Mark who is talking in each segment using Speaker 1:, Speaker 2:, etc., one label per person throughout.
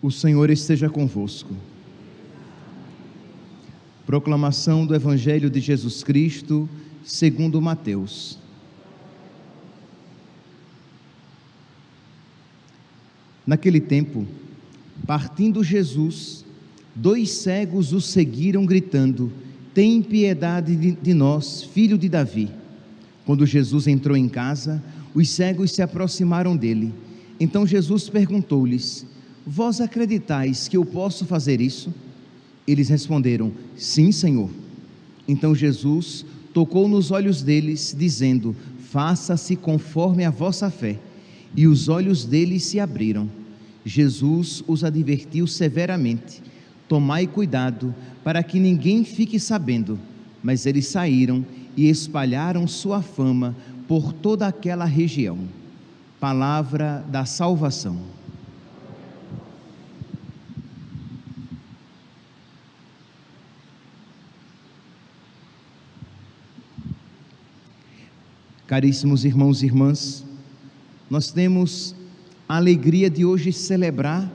Speaker 1: O Senhor esteja convosco. Proclamação do Evangelho de Jesus Cristo, segundo Mateus. Naquele tempo, partindo Jesus, 2 cegos o seguiram gritando: tem piedade de nós, filho de Davi. Quando Jesus entrou em casa, os cegos se aproximaram dele. Então Jesus perguntou-lhes: vós acreditais que eu posso fazer isso? Eles responderam: sim, Senhor. Então Jesus tocou nos olhos deles, dizendo: faça-se conforme a vossa fé. E os olhos deles se abriram. Jesus os advertiu severamente: tomai cuidado para que ninguém fique sabendo. Mas eles saíram e espalharam sua fama por toda aquela região. Palavra da salvação. Caríssimos irmãos e irmãs, nós temos a alegria de hoje celebrar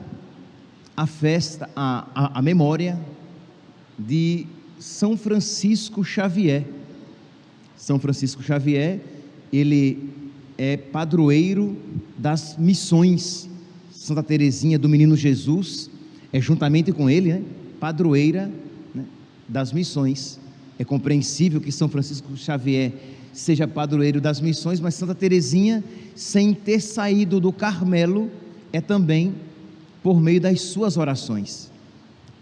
Speaker 1: a festa, a memória de São Francisco Xavier. São Francisco Xavier, ele é padroeiro das missões. Santa Teresinha do Menino Jesus é juntamente com ele, padroeira, das missões. É compreensível que São Francisco Xavier seja padroeiro das missões, mas Santa Teresinha, sem ter saído do Carmelo, é também por meio das suas orações.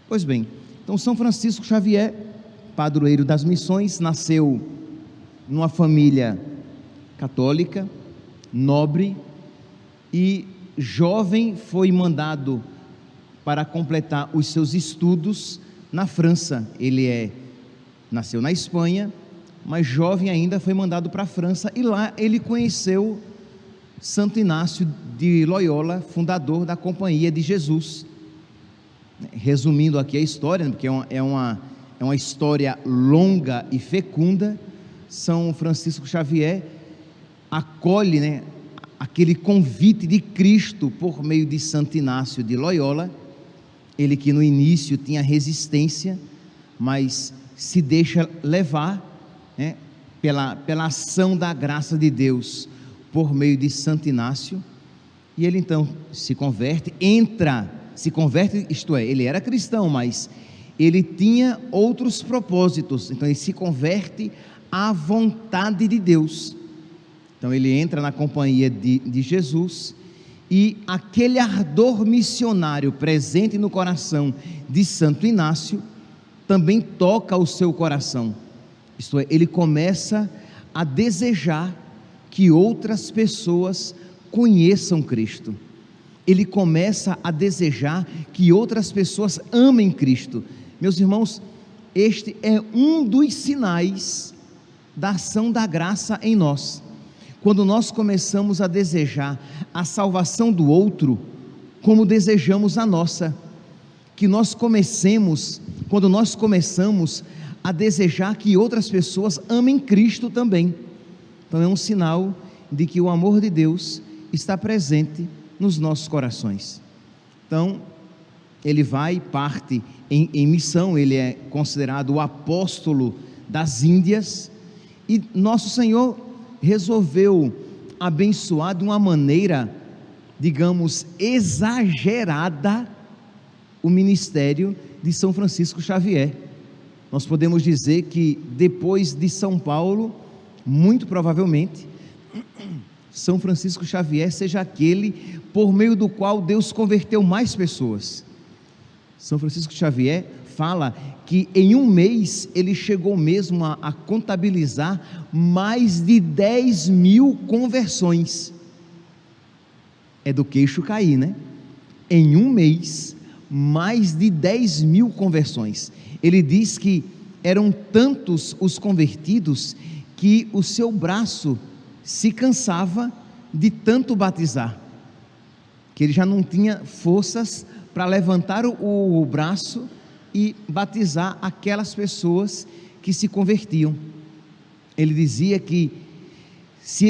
Speaker 1: Pois bem, então São Francisco Xavier, padroeiro das missões, nasceu numa família católica, nobre, e jovem foi mandado para completar os seus estudos na França. Ele nasceu na Espanha, mas jovem ainda foi mandado para a França, e lá ele conheceu Santo Inácio de Loyola, fundador da Companhia de Jesus. Resumindo aqui a história, porque é uma história longa e fecunda, São Francisco Xavier acolhe, aquele convite de Cristo por meio de Santo Inácio de Loyola. Ele que no início tinha resistência, mas se deixa levar, pela ação da graça de Deus por meio de Santo Inácio, e ele então se converte, isto é, ele era cristão, mas ele tinha outros propósitos, então ele se converte à vontade de Deus. Então ele entra na companhia de Jesus, e aquele ardor missionário presente no coração de Santo Inácio também toca o seu coração. Isto é, ele começa a desejar que outras pessoas conheçam Cristo. Ele começa a desejar que outras pessoas amem Cristo. Meus irmãos, este é um dos sinais da ação da graça em nós. Quando nós começamos a desejar a salvação do outro, como desejamos a nossa, quando nós começamos a desejar que outras pessoas amem Cristo também. Então é um sinal de que o amor de Deus está presente nos nossos corações. Então ele parte em missão, ele é considerado o apóstolo das Índias, e nosso Senhor resolveu abençoar de uma maneira, digamos, exagerada o ministério de São Francisco Xavier. Nós podemos dizer que depois de São Paulo, muito provavelmente, São Francisco Xavier seja aquele por meio do qual Deus converteu mais pessoas. São Francisco Xavier fala que em um mês ele chegou mesmo a contabilizar mais de 10.000 conversões. É do queixo cair, Em um mês, mais de 10.000 conversões. Ele diz que eram tantos os convertidos que o seu braço se cansava de tanto batizar, que ele já não tinha forças para levantar o braço e batizar aquelas pessoas que se convertiam. Ele dizia que se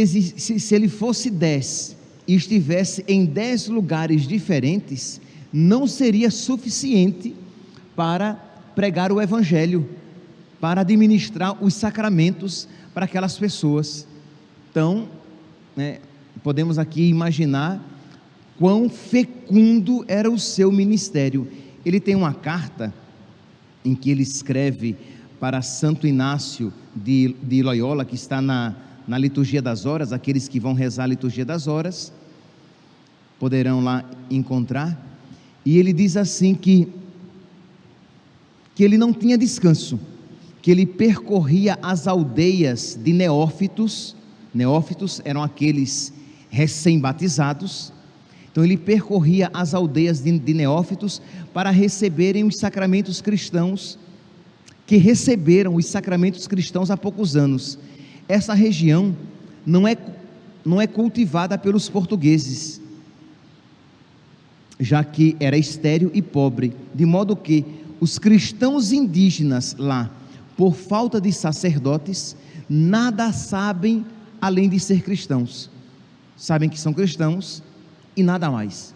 Speaker 1: ele fosse 10 e estivesse em 10 lugares diferentes, não seria suficiente para pregar o Evangelho, para administrar os sacramentos para aquelas pessoas. Então, podemos aqui imaginar quão fecundo era o seu ministério. Ele tem uma carta em que ele escreve para Santo Inácio de Loyola, que está na liturgia das horas. Aqueles que vão rezar a liturgia das horas poderão lá encontrar. E ele diz assim que ele não tinha descanso, que ele percorria as aldeias de neófitos. Neófitos eram aqueles recém-batizados. Então ele percorria as aldeias de neófitos para receberem os sacramentos cristãos, que receberam os sacramentos cristãos há poucos anos. Essa região não é cultivada pelos portugueses, já que era estéril e pobre, de modo que os cristãos indígenas lá, por falta de sacerdotes, nada sabem além de ser cristãos. Sabem que são cristãos e nada mais.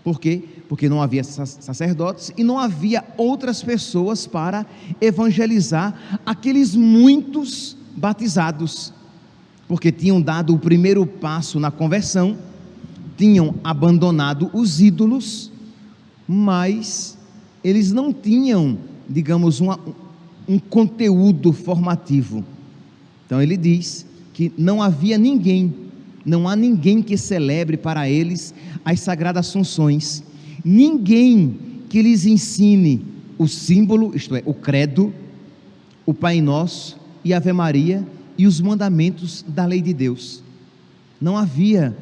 Speaker 1: Por quê? Porque não havia sacerdotes e não havia outras pessoas para evangelizar aqueles muitos batizados, porque tinham dado o primeiro passo na conversão, tinham abandonado os ídolos, mas eles não tinham, digamos, um conteúdo formativo. Então ele diz que não há ninguém que celebre para eles as sagradas funções, ninguém que lhes ensine o símbolo, isto é, o credo, o Pai Nosso e Ave Maria e os mandamentos da lei de Deus. Não havia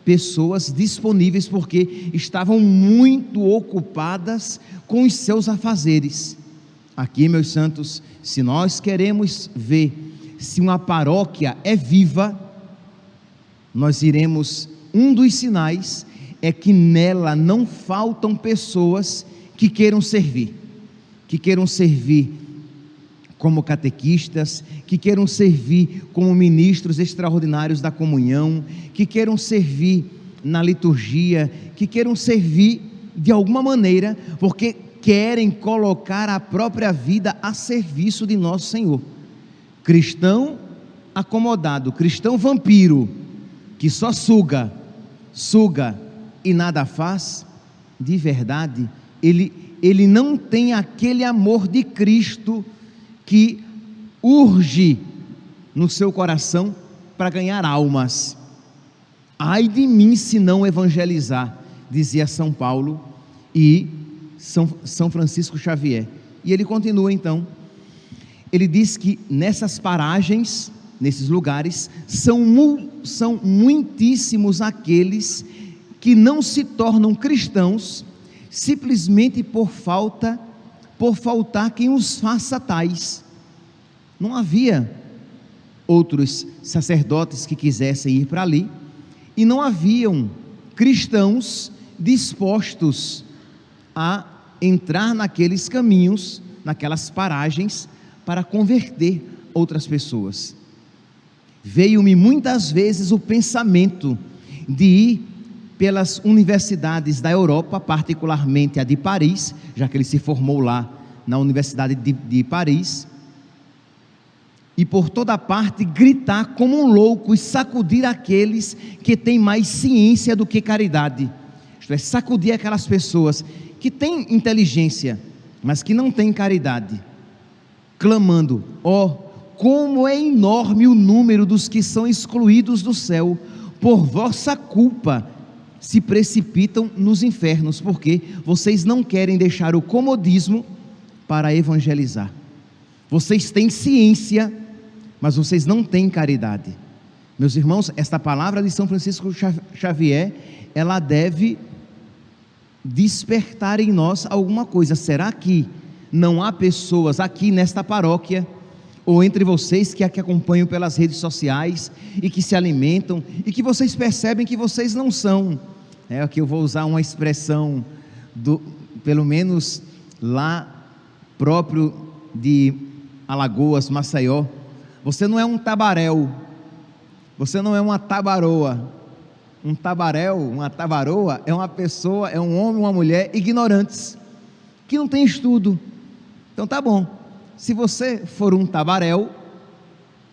Speaker 1: pessoas disponíveis, porque estavam muito ocupadas com os seus afazeres. Aqui, meus santos, se nós queremos ver se uma paróquia é viva, nós iremos, um dos sinais é que nela não faltam pessoas que queiram servir como catequistas, que queiram servir como ministros extraordinários da comunhão, que queiram servir na liturgia, que queiram servir de alguma maneira, porque querem colocar a própria vida a serviço de nosso Senhor. Cristão acomodado, cristão vampiro, que só suga e nada faz, de verdade, ele não tem aquele amor de Cristo que urge no seu coração para ganhar almas. Ai de mim se não evangelizar, dizia São Paulo e São Francisco Xavier. E ele continua então, ele diz que nessas paragens, nesses lugares, são muitíssimos aqueles que não se tornam cristãos simplesmente por faltar quem os faça tais. Não havia outros sacerdotes que quisessem ir para ali, e não haviam cristãos dispostos a entrar naqueles caminhos, naquelas paragens, para converter outras pessoas. Veio-me muitas vezes o pensamento de ir pelas universidades da Europa, particularmente a de Paris, já que ele se formou lá na Universidade de Paris, e por toda parte gritar como um louco e sacudir aqueles que têm mais ciência do que caridade, isto é, sacudir aquelas pessoas que têm inteligência, mas que não têm caridade, clamando: como é enorme o número dos que são excluídos do céu, por vossa culpa se precipitam nos infernos, porque vocês não querem deixar o comodismo para evangelizar. Vocês têm ciência, mas vocês não têm caridade. Meus irmãos, esta palavra de São Francisco Xavier, ela deve despertar em nós alguma coisa. Será que não há pessoas aqui nesta paróquia, ou entre vocês que acompanham pelas redes sociais, e que se alimentam, e que vocês percebem que vocês não são, aqui eu vou usar uma expressão, pelo menos lá próprio de Alagoas, Maceió, você não é um tabaréu, você não é uma tabaroa, Um tabaréu, uma tabaroa, é uma pessoa, é um homem, uma mulher ignorantes, que não tem estudo. Então tá bom, se você for um tabaréu,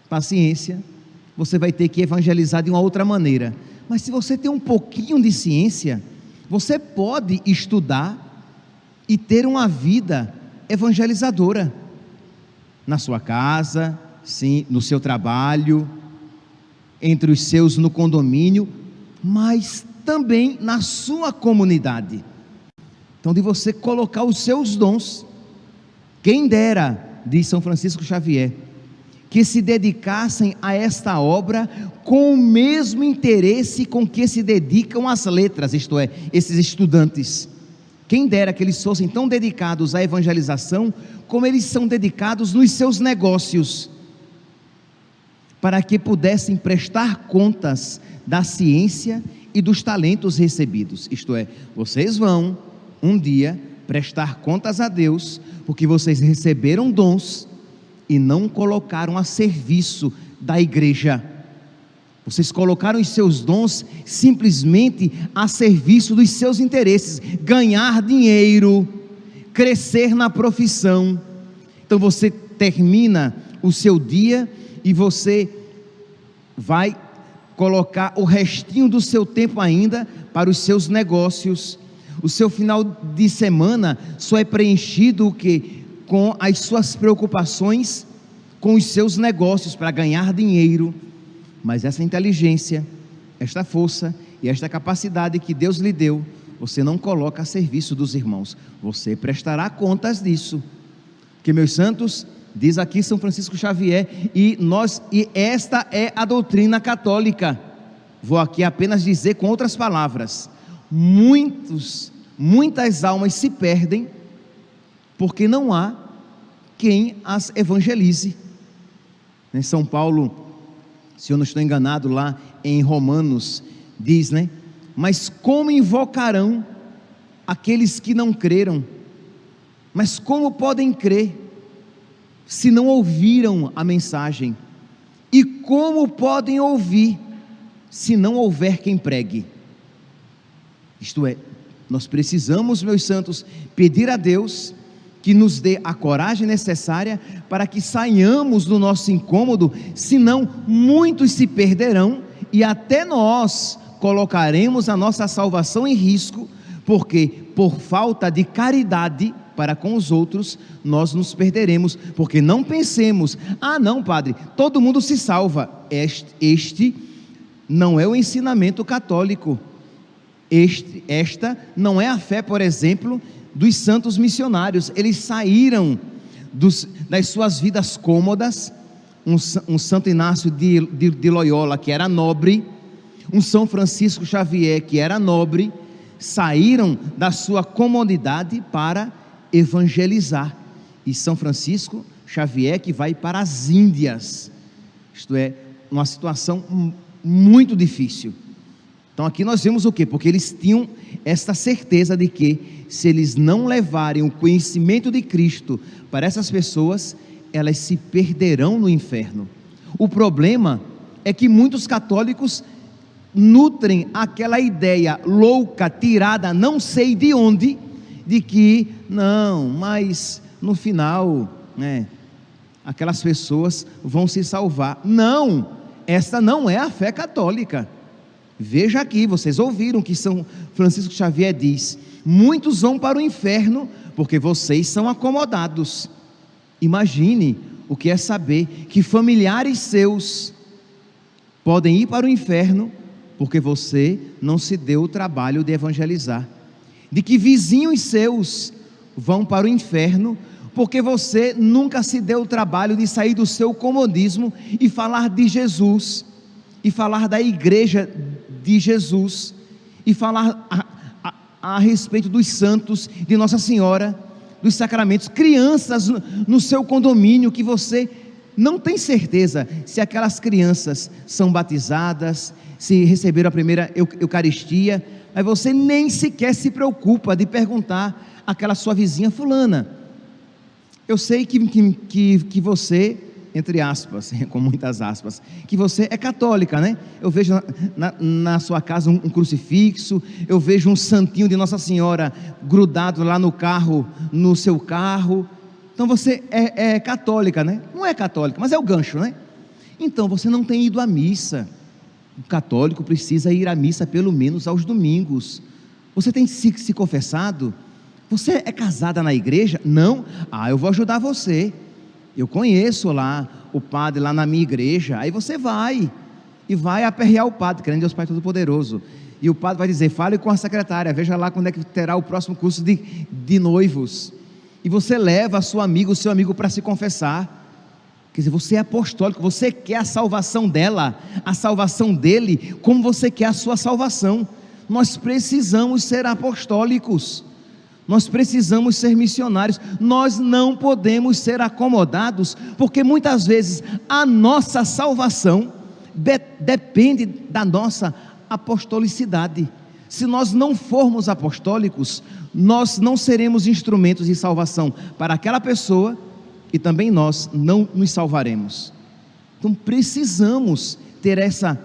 Speaker 1: paciência, você vai ter que evangelizar de uma outra maneira. Mas se você tem um pouquinho de ciência, você pode estudar e ter uma vida evangelizadora, na sua casa, sim, no seu trabalho, entre os seus no condomínio, mas também na sua comunidade. Então, de você colocar os seus dons. Quem dera, diz São Francisco Xavier, que se dedicassem a esta obra com o mesmo interesse com que se dedicam às letras, isto é, esses estudantes. Quem dera que eles fossem tão dedicados à evangelização como eles são dedicados nos seus negócios, para que pudessem prestar contas da ciência e dos talentos recebidos. Isto é, vocês vão um dia prestar contas a Deus, porque vocês receberam dons e não colocaram a serviço da igreja. Vocês colocaram os seus dons simplesmente a serviço dos seus interesses, ganhar dinheiro, crescer na profissão. Então você termina o seu dia e você vai colocar o restinho do seu tempo ainda para os seus negócios. O seu final de semana só é preenchido o quê? Com as suas preocupações com os seus negócios para ganhar dinheiro. Mas essa inteligência, esta força e esta capacidade que Deus lhe deu, você não coloca a serviço dos irmãos. Você prestará contas disso. Que, meus santos, diz aqui São Francisco Xavier, e esta é a doutrina católica. Vou aqui apenas dizer com outras palavras: muitas almas se perdem porque não há quem as evangelize. Em São Paulo, se eu não estou enganado, lá em Romanos, diz, né? Mas como invocarão aqueles que não creram? Mas como podem crer se não ouviram a mensagem? E como podem ouvir se não houver quem pregue? Isto é, nós precisamos, meus santos, pedir a Deus que nos dê a coragem necessária para que saiamos do nosso incômodo, senão muitos se perderão e até nós colocaremos a nossa salvação em risco, porque por falta de caridade para com os outros, nós nos perderemos. Porque não pensemos: ah não, padre, todo mundo se salva. Este não é o ensinamento católico. Esta não é a fé, por exemplo, dos santos missionários. Eles saíram das suas vidas cômodas. Um Santo Inácio de Loyola, que era nobre, um São Francisco Xavier, que era nobre, saíram da sua comodidade para evangelizar. E São Francisco Xavier, que vai para as Índias, isto é, uma situação muito difícil. Então aqui nós vemos o quê? Porque eles tinham esta certeza de que, se eles não levarem o conhecimento de Cristo para essas pessoas, elas se perderão no inferno. O problema é que muitos católicos nutrem aquela ideia louca, tirada não sei de onde, de que, não, mas no final, né, aquelas pessoas vão se salvar. Não, esta não é a fé católica. Veja aqui, vocês ouviram que São Francisco Xavier diz: muitos vão para o inferno porque vocês são acomodados. Imagine o que é saber que familiares seus podem ir para o inferno porque você não se deu o trabalho de evangelizar, de que vizinhos seus vão para o inferno porque você nunca se deu o trabalho de sair do seu comodismo e falar de Jesus, e falar da igreja de Jesus, e falar a respeito dos santos, de Nossa Senhora, dos sacramentos. Crianças no seu condomínio, que você não tem certeza se aquelas crianças são batizadas, se receberam a primeira Eucaristia, mas você nem sequer se preocupa de perguntar àquela sua vizinha fulana: eu sei que você entre aspas, com muitas aspas, que você é católica, né? Eu vejo na sua casa um crucifixo, eu vejo um santinho de Nossa Senhora grudado lá no carro, no seu carro. Então você é católica, né? Não é católica, mas é o gancho, né? Então você não tem ido à missa. O católico precisa ir à missa pelo menos aos domingos. Você tem se confessado? Você é casada na igreja? Não? Eu vou ajudar você. Eu conheço lá o padre lá na minha igreja. Aí você vai e vai aperrear o padre, crendo em Deus Pai Todo-Poderoso. E o padre vai dizer: fale com a secretária, veja lá quando é que terá o próximo curso de noivos. E você leva a sua amiga, o seu amigo para se confessar. Quer dizer, você é apostólico, você quer a salvação dela, a salvação dele, como você quer a sua salvação. Nós precisamos ser apostólicos, nós precisamos ser missionários, nós não podemos ser acomodados, porque muitas vezes a nossa salvação depende da nossa apostolicidade. Se nós não formos apostólicos, nós não seremos instrumentos de salvação para aquela pessoa, e também nós não nos salvaremos. Então precisamos ter essa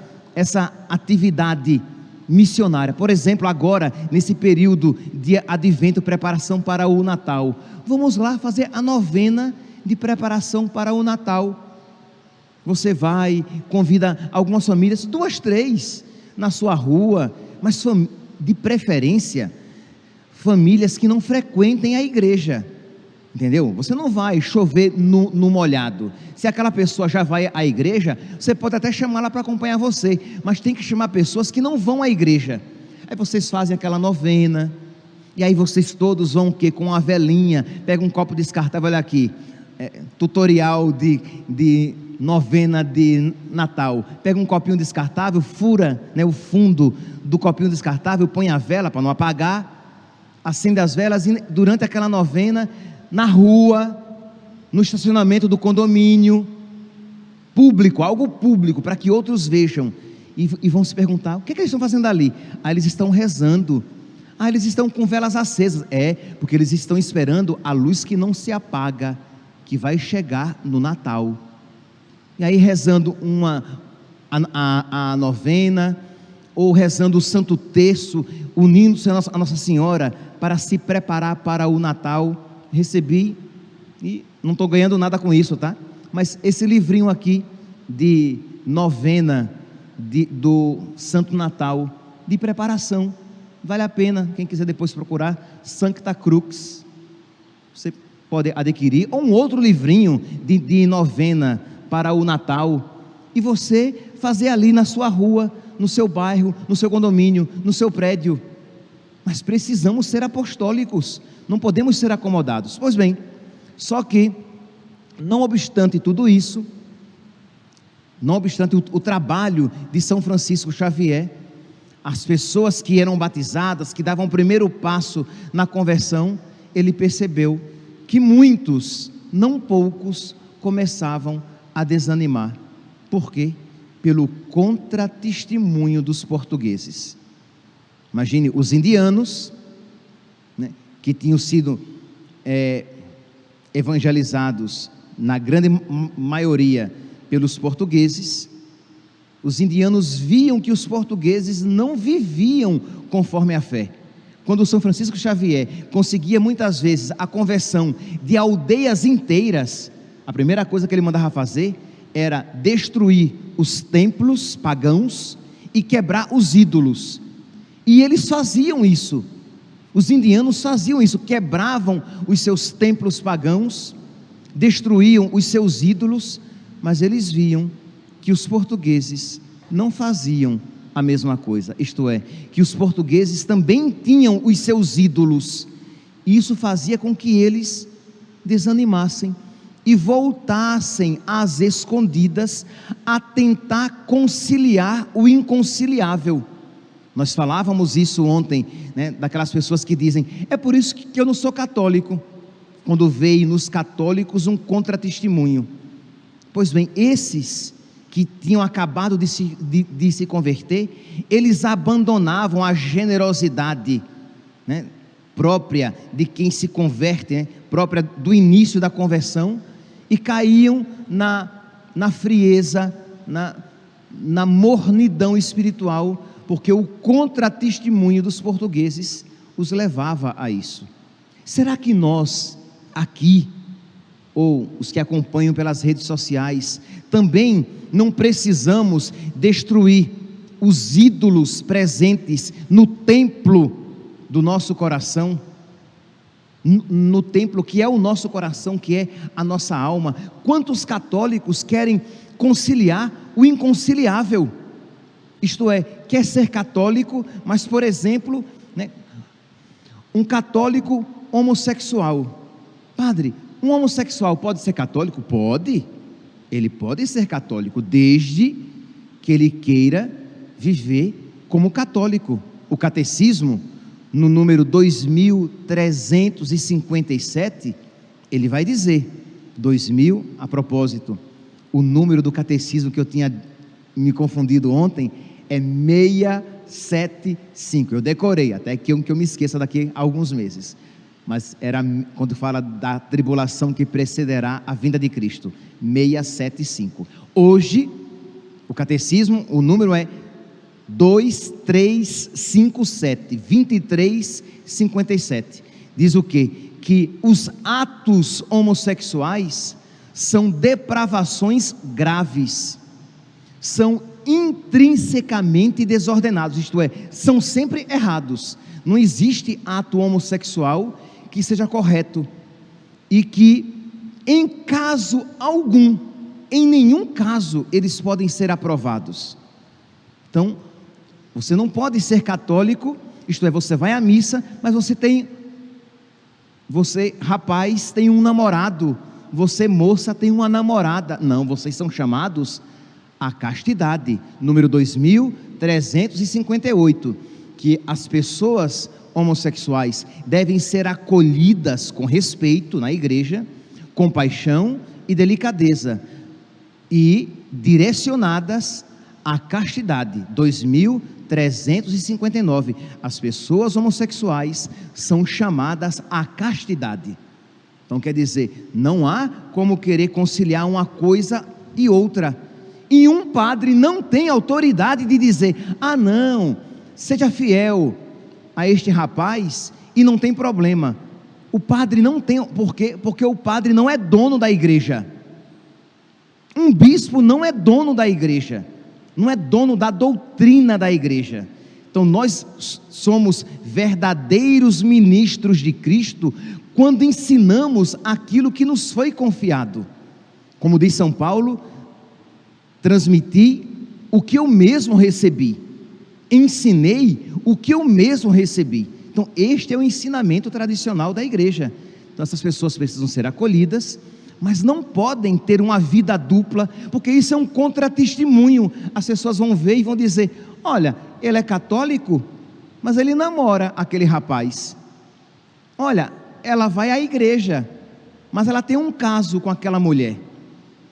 Speaker 1: atividade missionária. Por exemplo, agora nesse período de advento, preparação para o Natal, vamos lá fazer a novena de preparação para o Natal. Você vai, convida algumas famílias, 2, 3 na sua rua, mas de preferência famílias que não frequentem a igreja. Entendeu? Você não vai chover no molhado. Se aquela pessoa já vai à igreja, você pode até chamá-la para acompanhar você, mas tem que chamar pessoas que não vão à igreja. Aí vocês fazem aquela novena, e aí vocês todos vão o quê? Com uma velinha, pega um copo descartável, olha aqui, tutorial de novena de Natal. Pega um copinho descartável, fura, né, o fundo do copinho descartável, põe a vela para não apagar, acende as velas, e durante aquela novena, na rua, no estacionamento do condomínio, público, algo público, para que outros vejam, e vão se perguntar: o que eles estão fazendo ali? Eles estão rezando, eles estão com velas acesas. Porque eles estão esperando a luz que não se apaga, que vai chegar no Natal. E aí rezando a novena, ou rezando o Santo Terço, unindo-se a Nossa Senhora, para se preparar para o Natal. Recebi, e não estou ganhando nada com isso, tá? Mas esse livrinho aqui, de novena, do Santo Natal, de preparação, vale a pena, quem quiser depois procurar, Sancta Crux, você pode adquirir, ou um outro livrinho de novena para o Natal, e você fazer ali na sua rua, no seu bairro, no seu condomínio, no seu prédio. Mas precisamos ser apostólicos, não podemos ser acomodados. Pois bem, só que, não obstante tudo isso, não obstante o trabalho de São Francisco Xavier, as pessoas que eram batizadas, que davam o primeiro passo na conversão, ele percebeu que muitos, não poucos, começavam a desanimar. Por quê? Pelo contratestemunho dos portugueses. Imagine os indianos, né, que tinham sido evangelizados, na grande maioria, pelos portugueses. Os indianos viam que os portugueses não viviam conforme a fé. Quando São Francisco Xavier conseguia muitas vezes a conversão de aldeias inteiras, a primeira coisa que ele mandava fazer era destruir os templos pagãos e quebrar os ídolos. E eles faziam isso, os indianos faziam isso, quebravam os seus templos pagãos, destruíam os seus ídolos, mas eles viam que os portugueses não faziam a mesma coisa, isto é, que os portugueses também tinham os seus ídolos, e isso fazia com que eles desanimassem e voltassem às escondidas a tentar conciliar o inconciliável. Nós falávamos isso ontem, né, daquelas pessoas que dizem: é por isso que eu não sou católico, quando veio nos católicos um contratestemunho. Pois bem, esses que tinham acabado de se converter, eles abandonavam a generosidade, né, própria de quem se converte, né, própria do início da conversão, e caíam na frieza, na mornidão espiritual, porque o contratestemunho dos portugueses os levava a isso. Será que nós aqui, ou os que acompanham pelas redes sociais, também não precisamos destruir os ídolos presentes no templo do nosso coração, no templo que é o nosso coração, que é a nossa alma? Quantos católicos querem conciliar o inconciliável? Isto é, quer ser católico, mas, por exemplo, um católico homossexual. Padre, um homossexual pode ser católico? Pode. Ele pode ser católico, desde que ele queira viver como católico. O catecismo, no número 2357, ele vai dizer, 2000, a propósito, o número do catecismo que eu tinha me confundido ontem é 675, eu decorei, até que eu me esqueça daqui a alguns meses, mas era quando fala da tribulação que precederá a vinda de Cristo, 675. Hoje, o catecismo, o número é 2357, 2357, diz o quê? Que os atos homossexuais são depravações graves, são intrinsecamente desordenados, isto é, são sempre errados. Não existe ato homossexual que seja correto, e que em caso algum, em nenhum caso, eles podem ser aprovados. Então, você não pode ser católico, isto é, você vai à missa, mas você rapaz tem um namorado, você moça tem uma namorada. Não, vocês são chamados à castidade, número 2358, que as pessoas homossexuais devem ser acolhidas com respeito na igreja, compaixão e delicadeza, e direcionadas à castidade. 2359, as pessoas homossexuais são chamadas à castidade. Então quer dizer, não há como querer conciliar uma coisa e outra, e um padre não tem autoridade de dizer, não, seja fiel a este rapaz e não tem problema. O padre não tem, porque o padre não é dono da igreja. Um bispo não é dono da igreja, não é dono da doutrina da igreja. Então nós somos verdadeiros ministros de Cristo quando ensinamos aquilo que nos foi confiado. Como diz São Paulo, transmiti o que eu mesmo recebi, ensinei o que eu mesmo recebi. Então este é o ensinamento tradicional da igreja. Então essas pessoas precisam ser acolhidas, mas não podem ter uma vida dupla, porque isso é um contratestemunho. As pessoas vão ver e vão dizer, olha, ele é católico, mas ele namora aquele rapaz. Olha, ela vai à igreja, mas ela tem um caso com aquela mulher.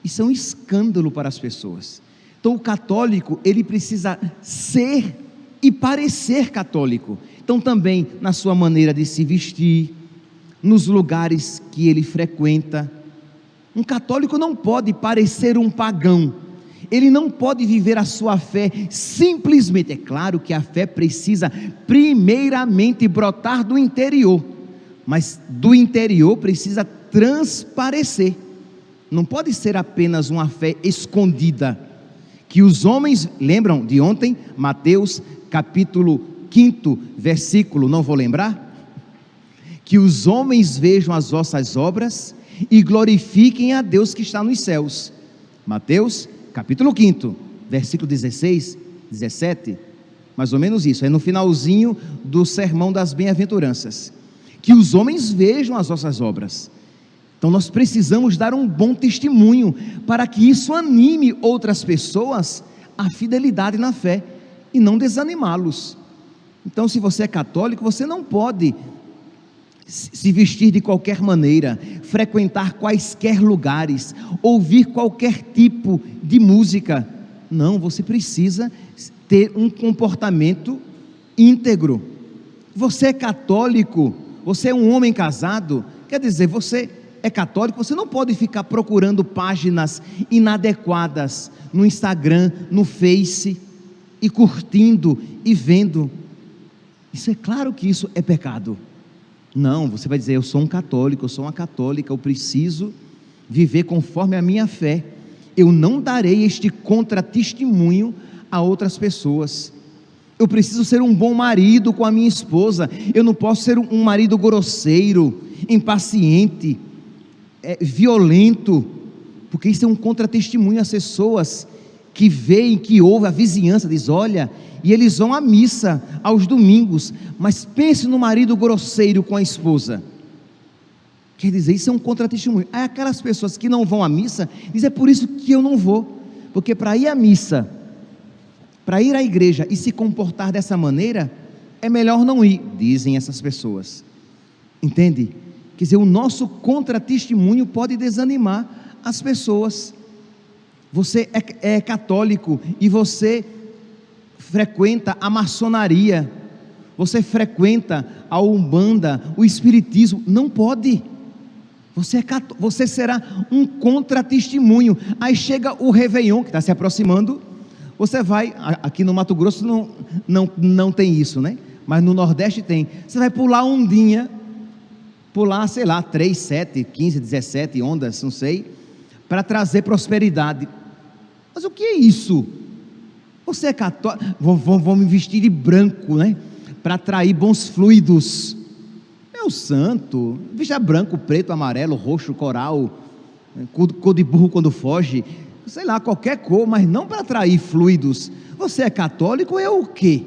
Speaker 1: Isso é um escândalo para as pessoas. Então o católico, ele precisa ser e parecer católico. Então também na sua maneira de se vestir, nos lugares que ele frequenta. Um católico não pode parecer um pagão, ele não pode viver a sua fé simplesmente. É claro que a fé precisa primeiramente brotar do interior, mas do interior precisa transparecer. Não pode ser apenas uma fé escondida, que os homens, lembram de ontem, Mateus capítulo 5, versículo, não vou lembrar, que os homens vejam as vossas obras e glorifiquem a Deus que está nos céus. Mateus capítulo 5, versículo 16, 17, mais ou menos isso, é no finalzinho do sermão das bem-aventuranças, que os homens vejam as vossas obras. Então nós precisamos dar um bom testemunho, para que isso anime outras pessoas à fidelidade na fé, e não desanimá-los. Então se você é católico, você não pode se vestir de qualquer maneira, frequentar quaisquer lugares, ouvir qualquer tipo de música. Não, você precisa ter um comportamento íntegro. Você é católico, você é um homem casado, quer dizer, você é católico, você não pode ficar procurando páginas inadequadas no Instagram, no Face, e curtindo e vendo. Isso é claro que isso é pecado. Não, você vai dizer, eu sou um católico, eu sou uma católica, eu preciso viver conforme a minha fé. Eu não darei este contratestemunho a outras pessoas. Eu preciso ser um bom marido com a minha esposa. Eu não posso ser um marido grosseiro, impaciente, violento, porque isso é um contratestemunho às pessoas que veem, que ouvem, a vizinhança diz, olha, e eles vão à missa aos domingos, mas pense no marido grosseiro com a esposa. Quer dizer, isso é um contratestemunho. Aí aquelas pessoas que não vão à missa, dizem, é por isso que eu não vou, porque para ir à missa, para ir à igreja e se comportar dessa maneira, é melhor não ir, dizem essas pessoas. Entende? Quer dizer, o nosso contratestemunho pode desanimar as pessoas. Você é católico e você frequenta a maçonaria, você frequenta a umbanda, o espiritismo, não pode. Você será um contratestemunho. Aí chega o Réveillon, que está se aproximando, você vai, aqui no Mato Grosso não tem isso, né? Mas no Nordeste tem. Você vai pular ondinha, pular, sei lá, 3, 7, 15, 17 ondas, não sei, para trazer prosperidade. Mas o que é isso? Você é católico, vão me vestir de branco, né? Para atrair bons fluidos. Meu santo, vista branco, preto, amarelo, roxo, coral, cor de burro quando foge, sei lá, qualquer cor, mas não para atrair fluidos. Você é católico, é o quê?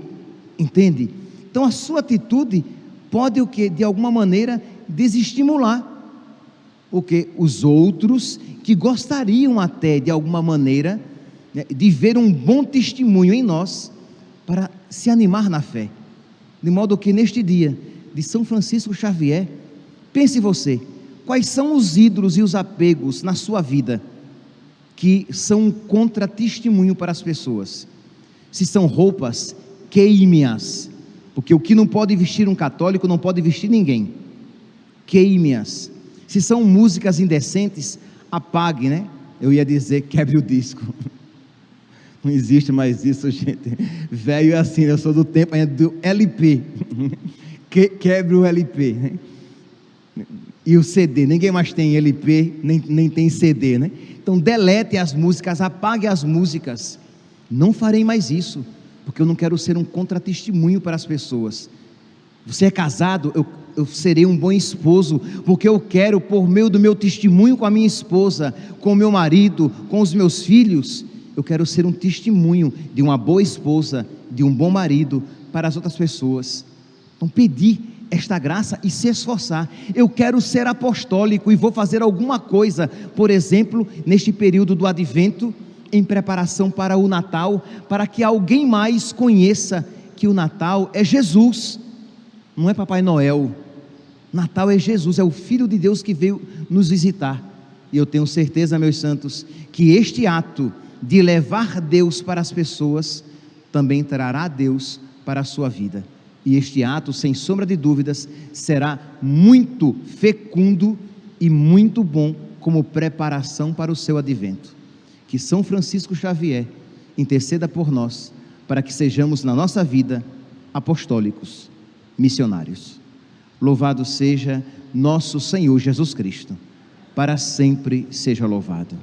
Speaker 1: Entende? Então a sua atitude pode o quê? De alguma maneira desestimular o que? Os outros que gostariam até de alguma maneira de ver um bom testemunho em nós, para se animar na fé, de modo que neste dia de São Francisco Xavier, pense você, quais são os ídolos e os apegos na sua vida, que são um contratestemunho para as pessoas? Se são roupas, queime-as, porque o que não pode vestir um católico, não pode vestir ninguém, queime-as. Se são músicas indecentes, apague, né? Eu ia dizer, quebre o disco. Não existe mais isso, gente. Velho é assim, eu sou do tempo ainda do LP. Quebre o LP. E o CD, ninguém mais tem LP, nem tem CD, né? Então delete as músicas, apague as músicas. Não farei mais isso, porque eu não quero ser um contratestemunho para as pessoas. Você é casado, eu serei um bom esposo, porque eu quero, por meio do meu testemunho com a minha esposa, com o meu marido, com os meus filhos, eu quero ser um testemunho de uma boa esposa, de um bom marido para as outras pessoas. Então pedir esta graça e se esforçar. Eu quero ser apostólico e vou fazer alguma coisa, por exemplo, neste período do advento, em preparação para o Natal, para que alguém mais conheça que o Natal é Jesus, não é Papai Noel. Natal é Jesus, é o Filho de Deus que veio nos visitar. E eu tenho certeza, meus santos, que este ato de levar Deus para as pessoas também trará Deus para a sua vida. E este ato, sem sombra de dúvidas, será muito fecundo e muito bom como preparação para o seu advento. Que São Francisco Xavier interceda por nós, para que sejamos na nossa vida apostólicos, missionários. Louvado seja nosso Senhor Jesus Cristo, para sempre seja louvado.